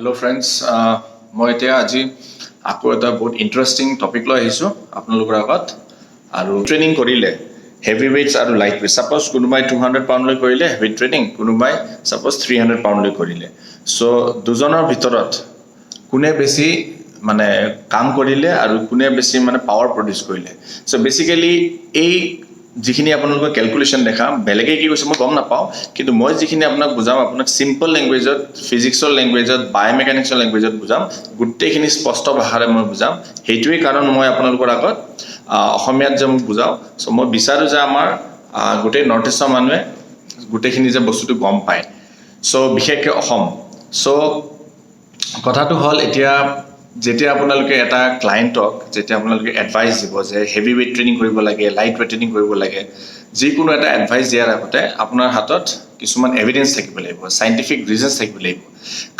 Hello friends, মই এতিয়া আজি আকৌ এটা বহুত ইন্টাৰেষ্টিং টপিক লৈ আহিছো আপোনালোকৰ আগত আৰু ট্ৰেইনিং কৰিলে হেভি weights আৰু লাইট weight suppose কোনোবাই 200 পাউণ্ড লৈ কৰিলে হেভি ট্ৰেইনিং কোনোবাই suppose 300 পাউণ্ড লৈ কৰিলে সো দুজনৰ ভিতৰত কোনে বেছি মানে কাম কৰিলে আৰু কোনে বেছি মানে পাৱাৰ প্ৰডিউস কৰিলে সো বেসিক্যালি এই যিখিনি আপোনালোকৰ ক্যালকুলেশন দেখা বেলেগে কি কৈছে মই গম নাপাও কিন্তু মই যিখিনি আপোনাক বুজাম আপোনাক সিম্পল ল্যাঙ্গুৱেজত ফিজিক্সৰ ল্যাঙ্গুৱেজত বায়োমেকানিক্সৰ ল্যাঙ্গুৱেজত বুজাম গুটেখিনি স্পষ্ট ভাষাৰে মই বুজাম হেইটোৱে কাৰণ মই আপোনালোকৰ আগত অসমীয়াত যে বুজাও সো মই বিচাৰো যে আমাৰ গুটে নৰ্থ ইষ্টৰ মানুহে গুটেখিনি যে বস্তুটো গম পায় সো বিশেষকৈ অসম সো কথাটো হল এতিয়া যেতিয়া আপোনালোকে এটা ক্লায়েন্টক যেতিয়া আপোনালোকে এডভাইস দিব যে হেভি weight ট্ৰেইনিং কৰিব লাগে লাইট weight ট্ৰেইনিং কৰিব লাগে যিকোনো এটা এডভাইস দিয়াৰ আগতে আপোনাৰ হাতত কিছুমান এভিডেন্স থাকিব লাগিব সাইন্টিফিক ৰিজনছ থাকিব লাগিব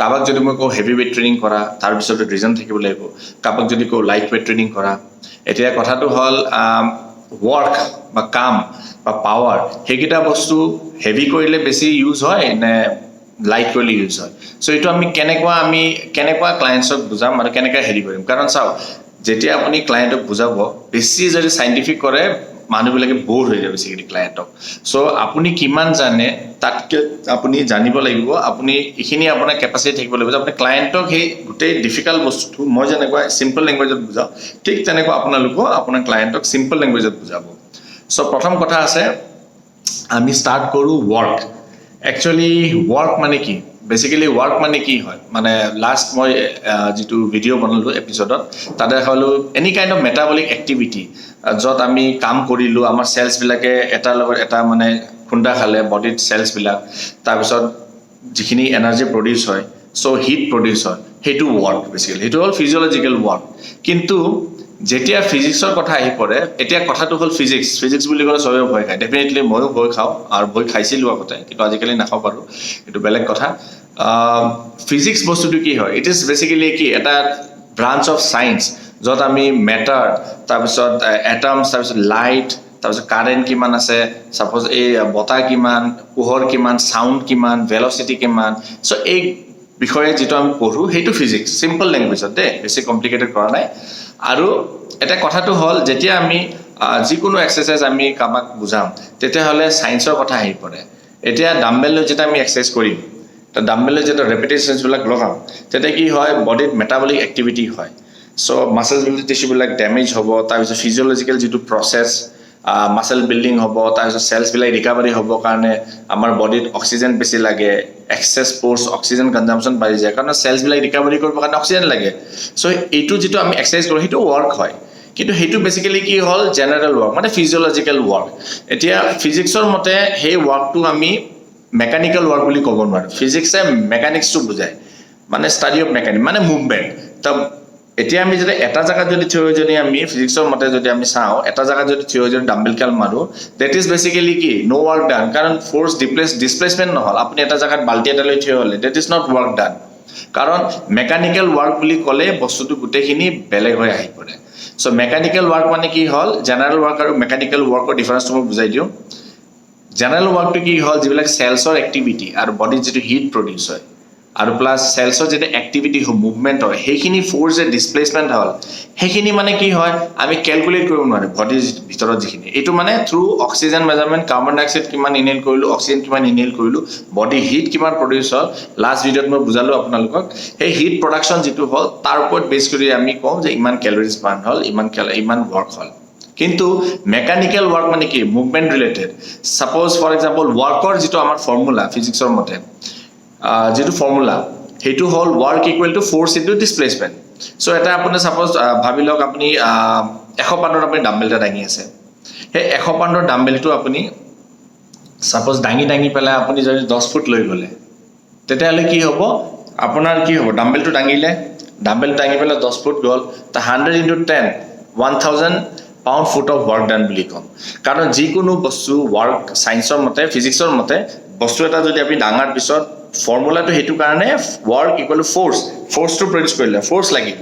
কাবাক যদি মই কও হেভি weight ট্ৰেইনিং কৰা তাৰ পিছত ৰিজন থাকিব লাগিব কাবাক যদি কও লাইট weight ট্ৰেইনিং কৰা এতিয়া কথাটো হল ওয়াৰ্ক বা কাম বা পাৱাৰ হেকিটা বস্তু হেভি কৰিলে বেছি ইউজ হয় নে লাইট কৰিলে ইউজ হয় সো এটো আমি কেনেকুৱা ক্লায়েন্টছক বুজাম আৰু কেনেকৈ হেৰি কৰিম কাৰণ চাও যেতিয়া আপুনি ক্লায়েন্টক বুজাব বেছি যদি সাইন্টিফিক কৰে মানুহবিলাকে বোৰ হৈ যায় বেসিক্যালি ক্লায়েন্টক সো আপুনি কিমান জানে তাতকে আপুনি জানিব লাগিব আপুনি ইখিনি আপোনাৰ ক্যাপাসিটি থাকিব লাগিব আপুনি ক্লায়েন্টক হে গুটে ডিফিকাল্ট বস্তু মই যেনেকৈ সিম্পল ল্যাঙ্গুৱেজত বুজাও ঠিক তেনেকৈ আপোনালোকো আপোনাৰ ক্লায়েন্টক সিম্পল ল্যাঙ্গুৱেজত বুজাব সো প্ৰথম কথা আছে আমি স্টাৰ্ট কৰো ওয়ার্ক Actually work মানে কি basically work মানে কি হয় মানে last মই যেটো ভিডিও বনালো এপিসোডত তাতে হলো any kind of metabolic activity যত আমি কাম কৰিলো আমাৰ সেলস বিলাকে এটা লগত এটা মানে খুন্দা খালে বডিত সেলস বিলাক তাৰ পিছত যিখিনি এনাৰ্জি প্ৰডিউস হয় সো হিট প্ৰডিউস হয় হেতু work basically হেতু হল ফিজিওলজিক্যাল work কিন্তু যেতিয়া ফিজিক্সৰ কথা আহি পৰে এতিয়া কথাটো হল ফিজিক্স বুলি ক'লে সবে ভয় খায় ডেফিনেটলি ময়ো ভয় খাও আৰু ভয় খাইছিলো আগতে কিন্তু আজিকালি নাখাও পাৰো এটো বেলেগ কথা ফিজিক্স বস্তুটো কি হয় ইট ইজ বেসিক্যালি কি এটা ব্ৰাঞ্চ অফ সায়েন্স যত আমি ম্যাটাৰ তাৰ পিছত এটমছ তাৰ পিছত লাইট তাৰ পিছত কাৰেন্ট কিমান আছে সাপোজ এই বতাহ কিমান পোহৰ কিমান সাউন্ড কিমান ভেলোসিটি কিমান সো এই বিষয়ে যেটো আমি পঢ়ো হেতু ফিজিক্স সিম্পল ল্যাঙ্গুৱেজত বেছি কমপ্লিকেটেড কৰা নাই আৰু এটা কথাটো হল যেতিয়া আমি যিকোনো এক্সাৰসাইজ আমি কাবাক বুজাম তেতিয়া হলে সায়েন্সৰ কথা আহি পৰে এতিয়া ডাম্বেল লৈ যেটা আমি এক্সাৰসাইজ কৰিম তা ডাম্বেল লৈ যেটা ৰেপিটেশনছ বিলাক লগাম তেতিয়া কি হয় বডিত মেটাবলিক এক্টিভিটি হয় সো মাসলছ বিলাক টিস্যু বিলাক ড্যামেজ হ'ব তাৰ পিছত ফিজিওলজিক্যাল যেটো প্ৰসেস মাসল বিল্ডিং হ'ব তাৰ পিছত সেলস বিলাক ৰিকভাৰি হ'ব কাৰণে আমাৰ বডিত অক্সিজেন বেছি লাগে এক্সেস ফোৰ্স অক্সিজেন কনজাম্পশন বাঢ়ি যায় কাৰণ সেলস বিলাক ৰিকভাৰি কৰিব কাৰণে অক্সিজেন লাগে সো এইটো যেটো আমি এক্সাৰসাইজ কৰো হেতু ওয়াৰ্ক হয় কিন্তু হেতু বেসিক্যালি কি হল জেনাৰেল ওয়াৰ্ক মানে ফিজিওলজিক্যাল ওয়াৰ্ক এতিয়া ফিজিক্সৰ মতে হে ওয়াৰ্কটো আমি মেকানিক্যাল ওয়াৰ্ক বুলি ক'ব নোৱাৰো ফিজিক্সে মেকানিক্সটো বুজায় মানে স্টাডি অফ মেকানিক্স মানে মুভমেন্ট তা এতিয়া আমি যদি এটা জায়গা যদি থিয় যদি আমি ফিজিক্সৰ মতে যদি আমি চাও এটা জায়গা যদি থিয় যদি ডাম্বেল কাল মাৰো দ্যাট ইজ বেসিক্যালি কি নো ওয়াৰ্ক ডান কাৰণ ফোর্স ডিসপ্লেসমেন্ট নহল আপুনি এটা জায়গাত বালটি এটা লৈ থিয় হলে that is not work done কাৰণ মেকানিক্যাল ওয়াৰ্ক বুলি ক'লে বস্তুটো গুটেখিনি বেলেগ হৈ আহি পৰে সো মেকানিক্যাল ওয়াৰ্ক মানে কি হল জেনাৰেল ওয়াৰ্ক আৰু মেকানিক্যাল ওয়াৰ্কৰ ডিফাৰেন্সটো মই বুজাই দিও জেনাৰেল ওয়াৰ্কটো কি হল যিবিলাক সেলসৰ এক্টিভিটি আৰু বডিত যেটো হিট প্ৰডিউস হয় আৰু প্লাস সেলসৰ যেটো এক্টিভিটি হয় মুভমেন্ট হয় হেখিনি ফোৰ্স এ ডিসপ্লেসমেন্ট হল হেখিনি মানে কি হয় আমি ক্যালকুলেট কৰিব নোৱাৰে বডিৰ ভিতৰত যিখিনি এটো মানে through oxygen measurement carbon dioxide কিমান ইনহেল কৰিলো অক্সিজেন কিমান ইনহেল কৰিলো বডি হিট কিমান প্ৰডিউস হল লাষ্ট ভিডিওত মই বুজালো আপোনালোকক এই হিট প্ৰডাকশন যেটো হল তাৰ ওপৰত বেস কৰি আমি কম যে ইমান ক্যালোৰিজ বাৰ্ন হল ইমান ওয়াৰ্ক হল কিন্তু মেকানিক্যাল ওয়াৰ্ক মানে কি movement related suppose for example ওয়াৰ্কৰ যেটো আমাৰ ফৰ্মুলা ফিজিক্সৰ মতে যেটো ফৰ্মুলা হেতু হল work equal to force into displacement so এটা আপুনি সাপোজ ভাবি লওক আপুনি 100 পাউণ্ডৰ আপুনি ডাম্বেল এটা দাঙি আছে হে 100 পাউণ্ডৰ ডাম্বেলটো আপুনি সাপোজ দাঙি পেলাই আপুনি যদি 10 ফুট লৈ গলে তেতিয়ালে কি হ'ব আপোনাৰ কি হ'ব ডাম্বেলটো দাঙি পেলাই 10 ফুট গল তা 100 into 10 1000 pound foot of work done বুলি কম কাৰণ যিকোনো বস্তু ওয়াৰ্ক সায়েন্সৰ মতে ফিজিক্সৰ মতে বস্তু এটা যদি আপুনি ডাঙাৰ পিছত ফৰ্মুলাটো হেতু কাৰণে work equal to force to produce কৰিলে ফোৰ্স লাগি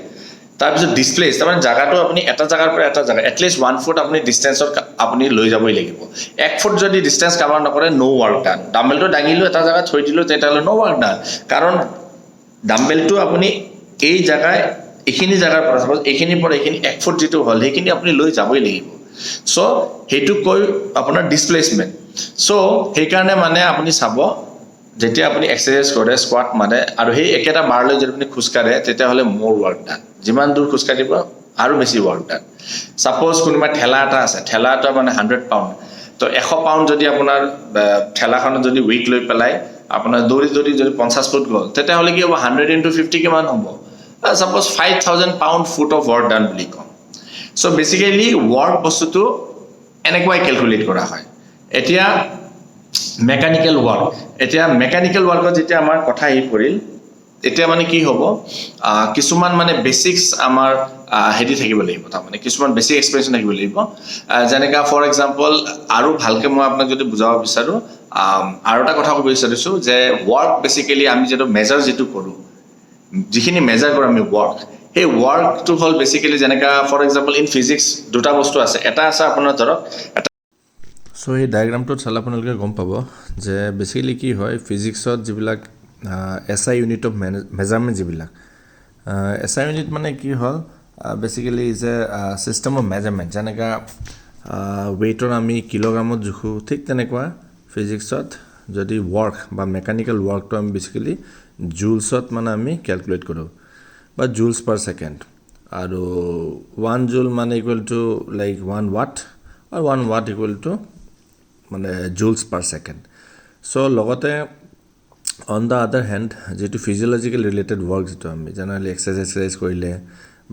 তাৰ পিছত ডিসপ্লেস তাৰমানে জায়গাটো আপুনি এটা জায়গাৰ পৰা এটা জায়গা এটলিস্ট 1 ফুট আপুনি ডিসটেন্সত আপুনি লৈ যাবই লাগিব 1 ফুট যদি ডিসটেন্স কভাৰ নকৰে নো ওয়ার্ক ডান ডাম্বেলটো দাঙিলো এটা জায়গা থৈ দিলো তেতিয়ালে নো ওয়ার্ক ডান কাৰণ ডাম্বেলটো আপুনি এই জায়গায় এইখিনি জায়গাৰ পৰা সাপোজ এইখিনিৰ পৰা এইখিনি 1 ফুট যেটো হল সেইখিনি আপুনি লৈ যাবই লাগিব সো হেতু কই আপোনাৰ ডিসপ্লেসমেন্ট সো সেই কাৰণে মানে আপুনি চাব যেতিয়া আপুনি এক্সাৰসাইজ কৰে স্কোয়াট মানে আৰু সেই একেটা বাৰ লৈ যদি আপুনি খুস্কাৰে তেতিয়া হলে মোৰ ওয়াৰ্ক ডান যিমান দূৰ খুস্কাৰিব আৰু বেছি ওয়ার্ক ডান সাপোজ কোনোবা ঠেলা এটা আছে ঠেলা এটা মানে 100 পাউন্ড তো 100 পাউন্ড যদি আপোনাৰ ঠেলাখনত যদি weight লৈ পেলাই আপোনাৰ দৌৰি দৌৰি যদি 50 ফুট গল তেতিয়া হলে কি হ'ব 100 into 50 কিমান হ'ব suppose 5000 pound foot of work done বুলি কম সো বেসিক্যালি ওয়ার্ক বস্তুটো এনেকুৱাই ক্যালকুলেট কৰা হয় এতিয়া মেকানিক্যাল ওয়াৰ্ক এতিয়া মেকানিক্যাল ওয়াৰ্কত যেতিয়া আমাৰ কথা আহি পৰিল এতিয়া মানে কি হ'ব কিছুমান মানে বেসিক্স আমাৰ হেডি থাকিব লাগিব তা মানে কিছুমান বেসিক এক্সপ্ৰেছন থাকিব লাগিব যেনেকা ফৰ এক্সাম্পল আৰু ভালকে মই আপোনাক যদি বুজাব বিচাৰো আৰু এটা কথা ক'ব বিচাৰিছো যে ওয়াৰ্ক বেসিক্যালি আমি যেটো মেজাৰ যেটো কৰো যিখিনি মেজাৰ কৰো আমি ওয়াৰ্ক এই ওয়াৰ্কটো হল বেসিক্যালি যেনেকা ফৰ এক্সাম্পল ইন ফিজিক্স দুটা বস্তু আছে এটা আছে আপোনাৰ ধৰক সো এই ডায়াগ্ৰামটো চালে আপোনালোকে গম পাব যে বেসিক্যালি কি হয় ফিজিক্সত যিবিলাক এসআই ইউনিট অফ মেজারমেন্ট যিবিলাক এসআই ইউনিট মানে কি হল basically is a system of measurement যেনেকা ওয়েটৰ আমি কিলোগ্ৰামত জুখো ঠিক তেনেকুৱা ফিজিক্সত যদি ওয়াৰ্ক বা মেকানিক্যাল ওয়াৰ্কটো আমি বেসিক্যালি জুলছত মানে আমি ক্যালকুলেট কৰো বা জুলস পাৰ সেকেন্ড আৰু 1 জুল মানে ইকুয়াল টু লাইক 1 ওয়াট আৰু 1 ওয়াট ইকুয়াল টু মানে জুলস পার সেকেন্ড সো লগতে অন দা আদার হ্যান্ড যেটো ফিজিওলজিক্যাল রিলেটেড ওয়ার্ক যেটো আমি জেনারেলি এক্সারসাইজ কৰিলে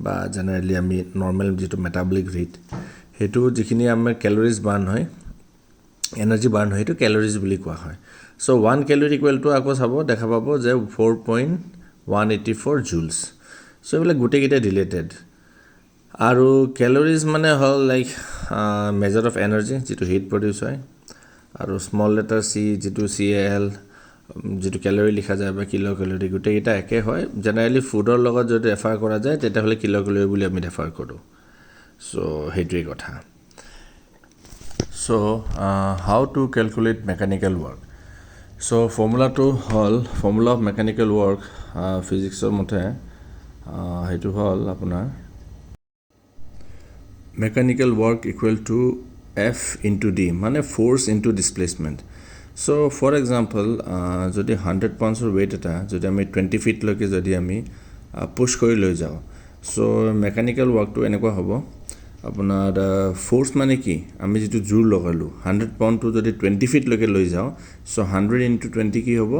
বা জেনাৰেলি আমি নৰমাল যেটো মেটাবলিক ৰেট হেতু যিখিনি আমাৰ ক্যালোৰিজ বাৰ্ন হয় এনাৰ্জি বাৰ্ন হয় হেতু ক্যালোৰিজ বুলি কোৱা হয় সো 1 ক্যালোরি ইকুয়াল টু আকৌ চাব দেখা পাব যে 4.184 জুলস সো এবিলাক গুটে গিটা ৰিলেটেড আৰু ক্যালোৰিজ মানে হল লাইক মেজাৰ অফ এনাৰ্জি যেটো হিট প্ৰডিউস হয় আৰু স্মল লেটাৰ সি যেটো CAL যেটো ক্যালোৰি লিখা যায় বা কিলো ক্যালোৰি গুটে গিটা একে হয় জেনাৰেলি ফুডৰ লগত যদি ৰেফাৰ কৰা যায় তেতিয়া হলে কিলো ক্যালোৰি বুলি আমি ৰেফাৰ কৰো সো হেতুই কথা so how to calculate mechanical work so formula of mechanical work ফিজিক্সৰ মতে হেতু হল আপোনাৰ mechanical work equal to F into D মানে force into displacement so for example যদি 100 pounds weight এটা যদি আমি 20 feet লৈকে যদি আমি পুশ কৰি লৈ যাও so mechanical work to এনেকুৱা হ'ব আপোনাৰ force মানে কি আমি যেটো জোৰ লগালো 100 pound to যদি 20 feet লৈকে লৈ যাও so 100 into 20 কি হ'ব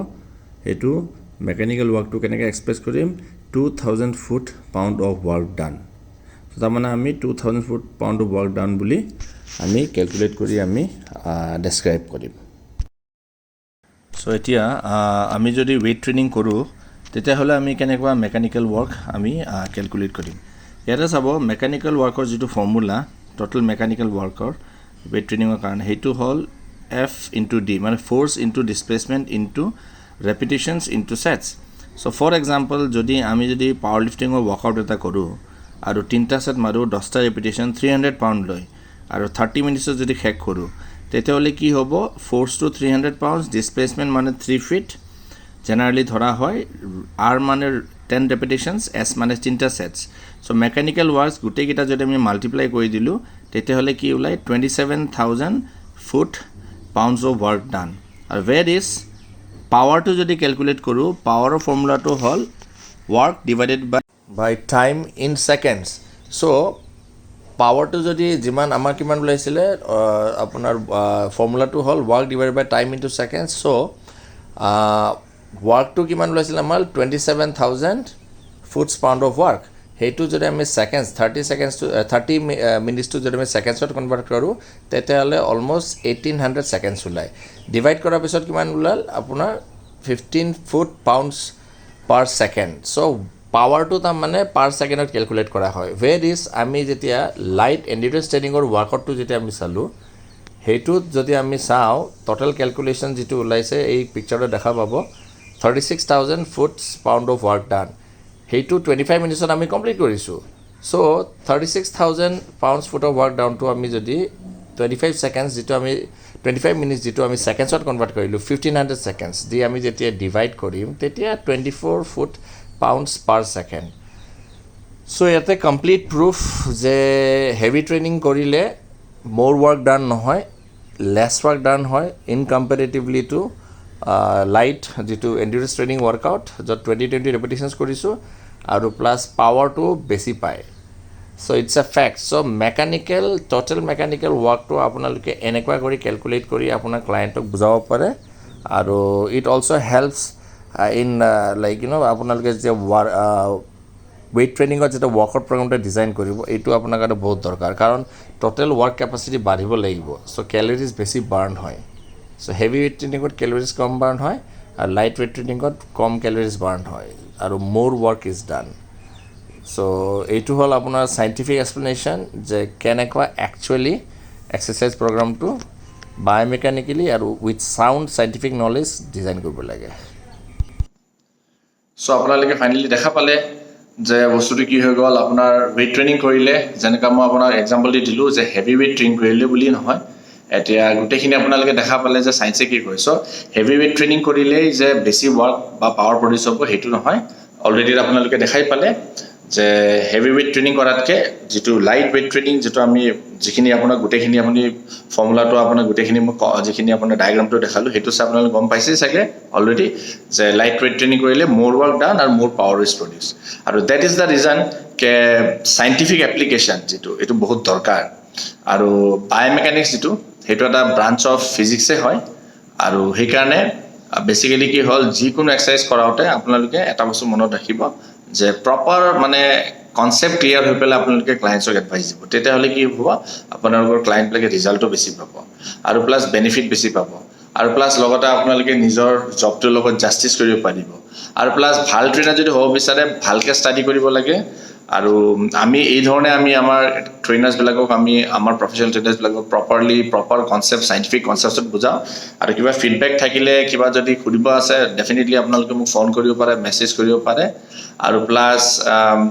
এটো mechanical work to কেনেকৈ এক্সপ্ৰেছ কৰিম 2000 foot pound of work done তাৰ মানে আমি 2000 ফুট পাউন্ড অফ ওয়াৰ্ক ডান বুলি আমি ক্যালকুলেট কৰি আমি ডেসক্ৰাইব কৰিম সো এতিয়া আমি যদি ওয়েট ট্ৰেইনিং কৰো তেতিয়া হলে আমি কেনেকুৱা মেকানিক্যাল ওয়াৰ্ক আমি ক্যালকুলেট কৰিম ইয়াতে চাব মেকানিক্যাল ওয়াৰ্কৰ যেটো ফৰ্মুলা টোটাল মেকানিক্যাল ওয়াৰ্কৰ ওয়েট ট্ৰেইনিংৰ কাৰণে হেতু হল F into D মানে force into displacement into repetitions into sets so for example যদি আমি যদি পাৱাৰ লিফটিংৰ ওয়াৰ্কআউট এটা কৰো আৰু 3টা সেট মাৰো 10টা ৰেপিটিশন 300 পাউন্ড লৈ আৰু 30 মিনিটত যদি শেষ কৰো তেতিয়া হলে কি হ'ব ফোৰ্স টু 300 পাউন্ডস ডিসপ্লেসমেন্ট মানে 3 ফিট জেনাৰেলি ধৰা হয় R মানে 10 ৰেপিটিশনস S মানে 3টা সেটস সো মেকানিক্যাল ওয়াৰ্কস গুটে গিটা যদি আমি মাল্টিপ্লাই কৰি দিলো তেতিয়া হলে কি ওলাই 27000 ফুট পাউন্ডস অফ ওয়াৰ্ক ডান আৰু where is power to যদি ক্যালকুলেট কৰো পাৱাৰৰ ফৰ্মুলাটো হল work divided by time in seconds so power to যদি যিমান আমাৰ কিমান ওলাইছিলে আপোনাৰ ফৰ্মুলাটো হল work divided by time into seconds so work to কিমান ওলাইছিলে আমাৰ 27000 foot pound of work হেতু যদি আমি seconds 30 seconds to 30 minutes to যদি আমি secondsত কনভাৰ্ট কৰো তেতিয়া হলে অলমোস্ট 1800 seconds ওলাই ডিভাইড কৰাৰ পিছত কিমান ওলাল আপোনাৰ 15 foot pounds per second so power to তাৰ মানে পাৰ সেকেন্ডত ক্যালকুলেট কৰা হয় where is আমি যেতিয়া লাইট এন্ডিউৰেন্স ট্ৰেইনিংৰ ওয়ার্কআউটটো যেতিয়া আমি চালো হেতুত যদি আমি চাও টোটাল ক্যালকুলেশন যেটো ওলাইছে এই পিকচাৰত দেখা পাব 36000 ফুট পাউন্ড অফ ওয়াৰ্ক ডান হেতু 25 মিনিটত আমি কমপ্লিট কৰিছো so 36000 pounds foot of work down to আমি যদি 25 সেকেন্ডস যেটো আমি 25 মিনিটছ যেটো আমি সেকেন্ডছত কনভার্ট কৰিলোঁ 1500 সেকেন্ডছ দি আমি যেতিয়া ডিভাইড কৰিম তেতিয়া 24 ফুট পাউণ্ডছ পাৰ সেকেন্ড সো ইয়াতে কমপ্লিট প্ৰুফ যে হেভি ট্ৰেইনিং কৰিলে মোৰ ৱৰ্ক ডান নহয় লেছ ৱৰ্ক ডান হয় ইন কম্পেৰেটিভলি টু লাইট যেটো এন্ডুৰেন্স ট্ৰেইনিং ৱৰ্কআউট য'ত 20 ৰেপিটেশনছ কৰিছোঁ আৰু প্লাছ পাৱাৰটো বেছি পায় so it's a fact so mechanical total mechanical ওয়ার্কটো আপোনালোকে এনেকুৱা কৰি ক্যালকুলেট কৰি আপোনাৰ ক্লায়েণ্টক বুজাব পাৰে আৰু it also helps in like you know আপোনালোকে যে weight training যেটা ওয়ার্কআউট প্রোগ্রামটা ডিজাইন কৰিব এইটো আপোনাৰ কাৰণে বহুত দৰকাৰ কাৰণ টোটাল ওয়াৰ্ক ক্যাপাসিটি বাঢ়িব লাগিব সো ক্যালোৰিজ বেছি বাৰ্ন হয় সো হেভি weight ট্ৰেইনিংত ক্যালোৰিজ কম বাৰ্ন হয় আৰু লাইট weight ট্ৰেইনিংত কম ক্যালোৰিজ বাৰ্ন হয় আৰু মোৰ ওয়াৰ্ক ইজ ডান সো এইটো হ'ল আপোনাৰ সাইন্টিফিক এক্সপ্লেনেশ্যন যে কেনেকুৱা একচুৱেলি এক্সাৰসাইজ প্ৰগ্ৰামটো বায়োমেকানিক্যালি আৰু with sound scientific knowledge design কৰিব লাগে সো আপোনালোকে ফাইনালি দেখা পালে যে বস্তুটো কি হৈ গ'ল আপোনাৰ weight training কৰিলে যেনেকা মই আপোনাক এক্সাম্পল দি দিলোঁ যে হেভি weight ট্ৰেইন কৰিলে বুলি নহয় এতিয়া গোটেইখিনি আপোনালোকে দেখা পালে যে সায়েন্সে কি কয় সো হেভি weight training কৰিলেই যে বেছি ৱৰ্ক বা পাৱাৰ প্ৰডিউচ হ'ব সেইটো নহয় অলৰেডি আপোনালোকে দেখাই পালে যে হেভি weight ট্ৰেইনিং কৰাতকে যেটো লাইট weight ট্ৰেইনিং যেটো আমি যিখিনি আপোনাৰ গোটেইখিনি আপুনি ফৰ্মুলাটো আপোনাৰ গোটেইখিনি যিখিনি আপোনাৰ ডায়াগ্ৰামটো দেখালো হেতু সব আপোনালোকে গম পাইছে চাগে অলৰেডি যে লাইট weight ট্ৰেইনিং কৰিলে মোৰ ৱৰ্ক ডান আৰু মোৰ পাৱাৰ ইজ প্ৰডিউচ আৰু দ্যাট ইজ দা ৰিজন কে সাইন্টিফিক এপ্লিকেশন যেটো এটো বহুত দৰকাৰ আৰু বায়োমেকানিক্স যেটো হেতু এটা ব্ৰাঞ্চ অফ ফিজিক্সে হয় আৰু সেই কাৰণে বেসিক্যালি কি হল যিকোনো এক্সাৰসাইজ কৰাওতে আপোনালোকে এটা বস্তু মনত ৰাখিব যে প্ৰপাৰ মানে কনসেপ্ট ক্লিয়াৰ হৈ পেলাই আপোনালোকে ক্লায়েন্টক এডভাইস দিব তেতিয়া হলে কি হ'ব আপোনালোকৰ ক্লায়েন্টলৈকে ৰিজাল্টটো বেছি পাব আৰু প্লাস বেনিফিট বেছি পাব আৰু প্লাস লগতে আপোনালোকে নিজৰ জবটোৰ লগত জাস্টিস কৰিব পাৰিব আৰু প্লাস ভাল ট্ৰেইনাৰ যদি হ'ব বিচাৰে ভালকে ষ্টাডি কৰিব লাগে আৰু আমি এই ধৰণে আমি আমাৰ ট্ৰেইনাৰ্স বিলাকক আমি আমাৰ প্ৰফেশনাল ট্ৰেইনাৰ্স বিলাকক প্ৰপাৰ কনসেপ্ট সাইন্টিফিক কনসেপ্টত বুজাও আৰু কিবা ফিডব্যাক থাকিলে কিবা যদি খুদিব আছে ডেফিনেটলি আপোনালোকে মোক ফোন কৰিব পাৰে মেসেজ কৰিব পাৰে আৰু plus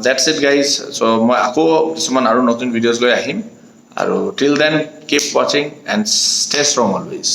that's it guys so মই আকৌ কিছুমান আৰু নতুন ভিডিঅ'জ লৈ আহিম আৰু till then keep watching and stay strong always